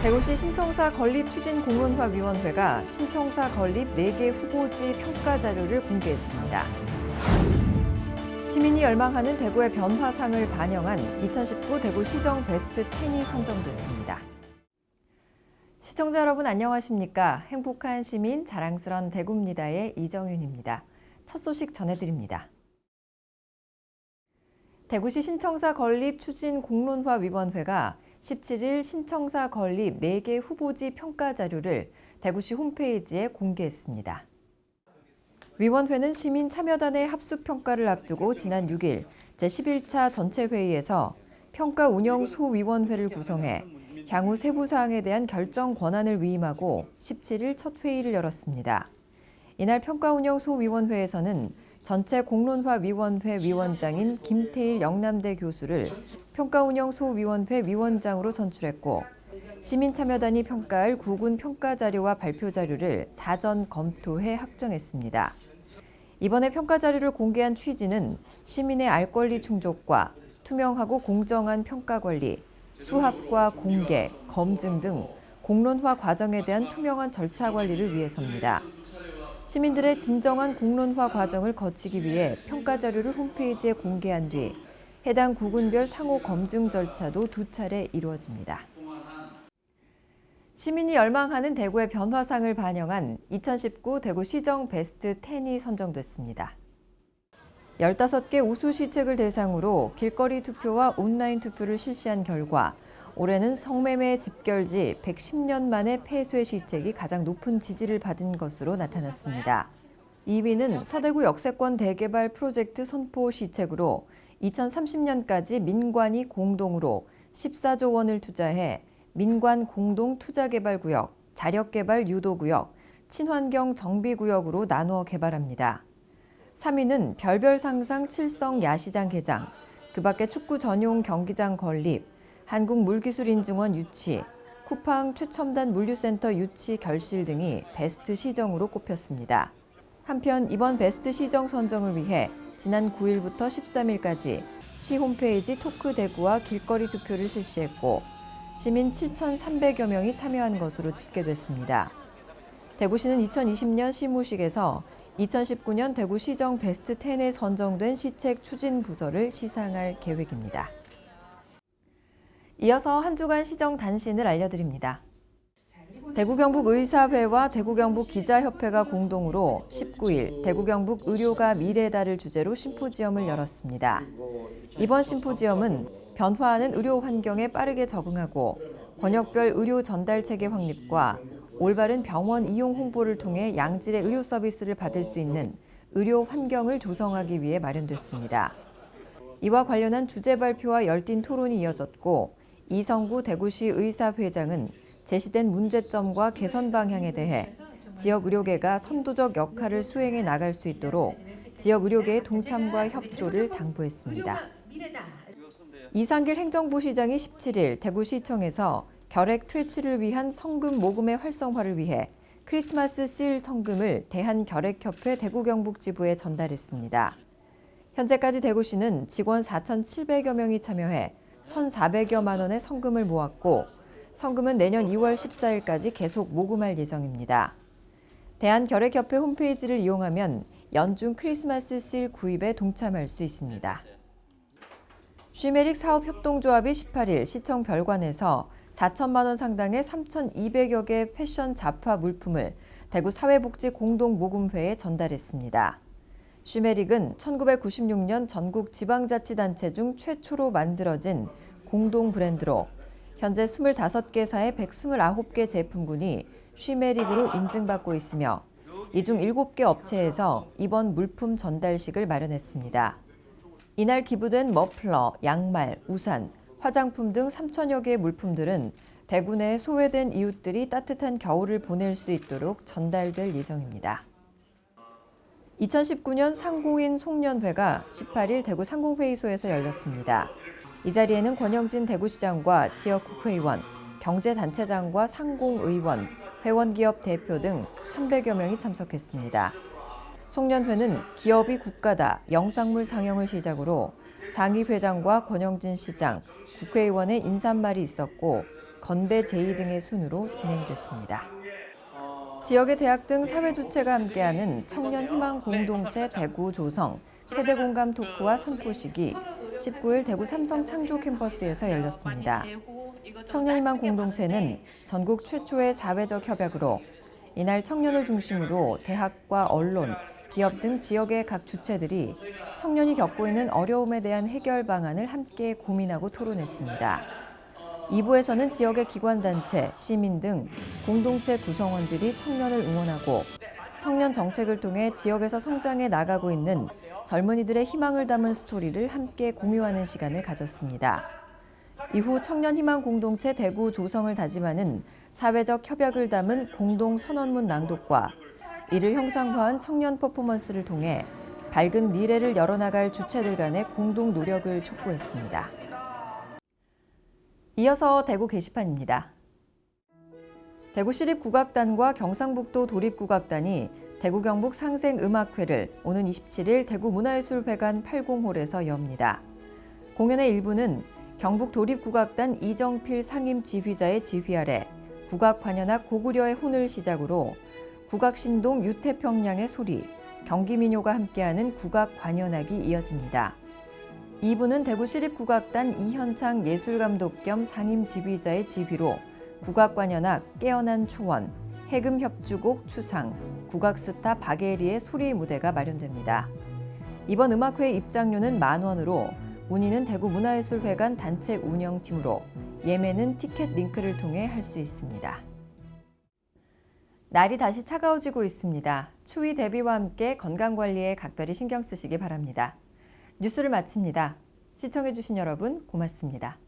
대구시 신청사 건립 추진 공론화위원회가 신청사 건립 4개 후보지 평가 자료를 공개했습니다. 시민이 열망하는 대구의 변화상을 반영한 2019 대구시정 베스트 10이 선정됐습니다. 시청자 여러분 안녕하십니까? 행복한 시민 자랑스런 대구입니다의 이정윤입니다. 첫 소식 전해드립니다. 대구시 신청사 건립 추진 공론화위원회가 17일 신청사 건립 4개 후보지 평가 자료를 대구시 홈페이지에 공개했습니다. 위원회는 시민 참여단의 합수평가를 앞두고 지난 6일 제11차 전체회의에서 평가 운영 소위원회를 구성해 향후 세부 사항에 대한 결정 권한을 위임하고 17일 첫 회의를 열었습니다. 이날 평가 운영 소위원회에서는 전체 공론화위원회 위원장인 김태일 영남대 교수를 평가운영소위원회 위원장으로 선출했고 시민참여단이 평가할 구군 평가 자료와 발표 자료를 사전 검토해 확정했습니다. 이번에 평가 자료를 공개한 취지는 시민의 알 권리 충족과 투명하고 공정한 평가 관리, 수합과 공개, 검증 등 공론화 과정에 대한 투명한 절차 관리를 위해서입니다. 시민들의 진정한 공론화 과정을 거치기 위해 평가 자료를 홈페이지에 공개한 뒤 해당 구군별 상호 검증 절차도 2차례 이루어집니다. 시민이 열망하는 대구의 변화상을 반영한 2019 대구시정 베스트 10이 선정됐습니다. 15개 우수 시책을 대상으로 길거리 투표와 온라인 투표를 실시한 결과 올해는 성매매 집결지 110년 만에 폐쇄 시책이 가장 높은 지지를 받은 것으로 나타났습니다. 2위는 서대구 역세권 대개발 프로젝트 선포 시책으로 2030년까지 민관이 공동으로 14조 원을 투자해 민관 공동 투자개발구역, 자력개발 유도구역, 친환경 정비구역으로 나누어 개발합니다. 3위는 별별 상상 칠성 야시장 개장, 그 밖에 축구 전용 경기장 건립, 한국물기술인증원 유치, 쿠팡 최첨단 물류센터 유치 결실 등이 베스트 시정으로 꼽혔습니다. 한편 이번 베스트 시정 선정을 위해 지난 9일부터 13일까지 시 홈페이지 토크대구와 길거리 투표를 실시했고 시민 7,300여 명이 참여한 것으로 집계됐습니다. 대구시는 2020년 시무식에서 2019년 대구시정 베스트 10에 선정된 시책 추진 부서를 시상할 계획입니다. 이어서 한 주간 시정 단신을 알려드립니다. 대구경북의사회와 대구경북기자협회가 공동으로 19일 대구경북 의료가 미래다를 주제로 심포지엄을 열었습니다. 이번 심포지엄은 변화하는 의료 환경에 빠르게 적응하고 권역별 의료 전달 체계 확립과 올바른 병원 이용 홍보를 통해 양질의 의료 서비스를 받을 수 있는 의료 환경을 조성하기 위해 마련됐습니다. 이와 관련한 주제 발표와 열띤 토론이 이어졌고 이성구 대구시 의사회장은 제시된 문제점과 개선 방향에 대해 지역 의료계가 선도적 역할을 수행해 나갈 수 있도록 지역 의료계의 동참과 협조를 당부했습니다. 이상길 행정부시장이 17일 대구시청에서 결핵 퇴치를 위한 성금 모금의 활성화를 위해 크리스마스 씰 성금을 대한결핵협회 대구경북지부에 전달했습니다. 현재까지 대구시는 직원 4,700여 명이 참여해 1,400여만 원의 성금을 모았고 성금은 내년 2월 14일까지 계속 모금할 예정입니다. 대한결핵협회 홈페이지를 이용하면 연중 크리스마스 씰 구입에 동참할 수 있습니다. 쉬메릭 사업협동조합이 18일 시청 별관에서 4천만 원 상당의 3,200여 개 패션 잡화 물품을 대구 사회복지공동모금회에 전달했습니다. 쉬메릭은 1996년 전국 지방자치단체 중 최초로 만들어진 공동 브랜드로 현재 25개사의 129개 제품군이 쉬메릭으로 인증받고 있으며 이 중 7개 업체에서 이번 물품 전달식을 마련했습니다. 이날 기부된 머플러, 양말, 우산, 화장품 등 3천여 개의 물품들은 대구 내 소외된 이웃들이 따뜻한 겨울을 보낼 수 있도록 전달될 예정입니다. 2019년 상공인 송년회가 18일 대구 상공회의소에서 열렸습니다. 이 자리에는 권영진 대구시장과 지역 국회의원, 경제단체장과 상공의원, 회원기업 대표 등 300여 명이 참석했습니다. 송년회는 기업이 국가다 영상물 상영을 시작으로 상임회장과 권영진 시장, 국회의원의 인사말이 있었고 건배 제의 등의 순으로 진행됐습니다. 지역의 대학 등 사회 주체가 함께하는 청년 희망 공동체 대구 조성 세대 공감 토크와 선포식이 19일 대구 삼성 창조 캠퍼스에서 열렸습니다. 청년 희망 공동체는 전국 최초의 사회적 협약으로 이날 청년을 중심으로 대학과 언론, 기업 등 지역의 각 주체들이 청년이 겪고 있는 어려움에 대한 해결 방안을 함께 고민하고 토론했습니다. 2부에서는 지역의 기관단체, 시민 등 공동체 구성원들이 청년을 응원하고 청년 정책을 통해 지역에서 성장해 나가고 있는 젊은이들의 희망을 담은 스토리를 함께 공유하는 시간을 가졌습니다. 이후 청년 희망 공동체 대구 조성을 다짐하는 사회적 협약을 담은 공동 선언문 낭독과 이를 형상화한 청년 퍼포먼스를 통해 밝은 미래를 열어나갈 주체들 간의 공동 노력을 촉구했습니다. 이어서 대구 게시판입니다. 대구시립국악단과 경상북도 도립국악단이 대구 경북 상생음악회를 오는 27일 대구문화예술회관 80홀에서 엽니다. 공연의 일부는 경북 도립국악단 이정필 상임 지휘자의 지휘 아래 국악관현악 고구려의 혼을 시작으로 국악신동 유태평양의 소리, 경기민요가 함께하는 국악관현악이 이어집니다. 2부는 대구시립국악단 이현창 예술감독 겸 상임지휘자의 지휘로 국악관현악 깨어난 초원, 해금협주곡 추상, 국악스타 박예리의 소리 무대가 마련됩니다. 이번 음악회 입장료는 10,000원으로 문의는 대구문화예술회관 단체 운영팀으로 예매는 티켓 링크를 통해 할 수 있습니다. 날이 다시 차가워지고 있습니다. 추위 대비와 함께 건강관리에 각별히 신경 쓰시기 바랍니다. 뉴스를 마칩니다. 시청해주신 여러분 고맙습니다.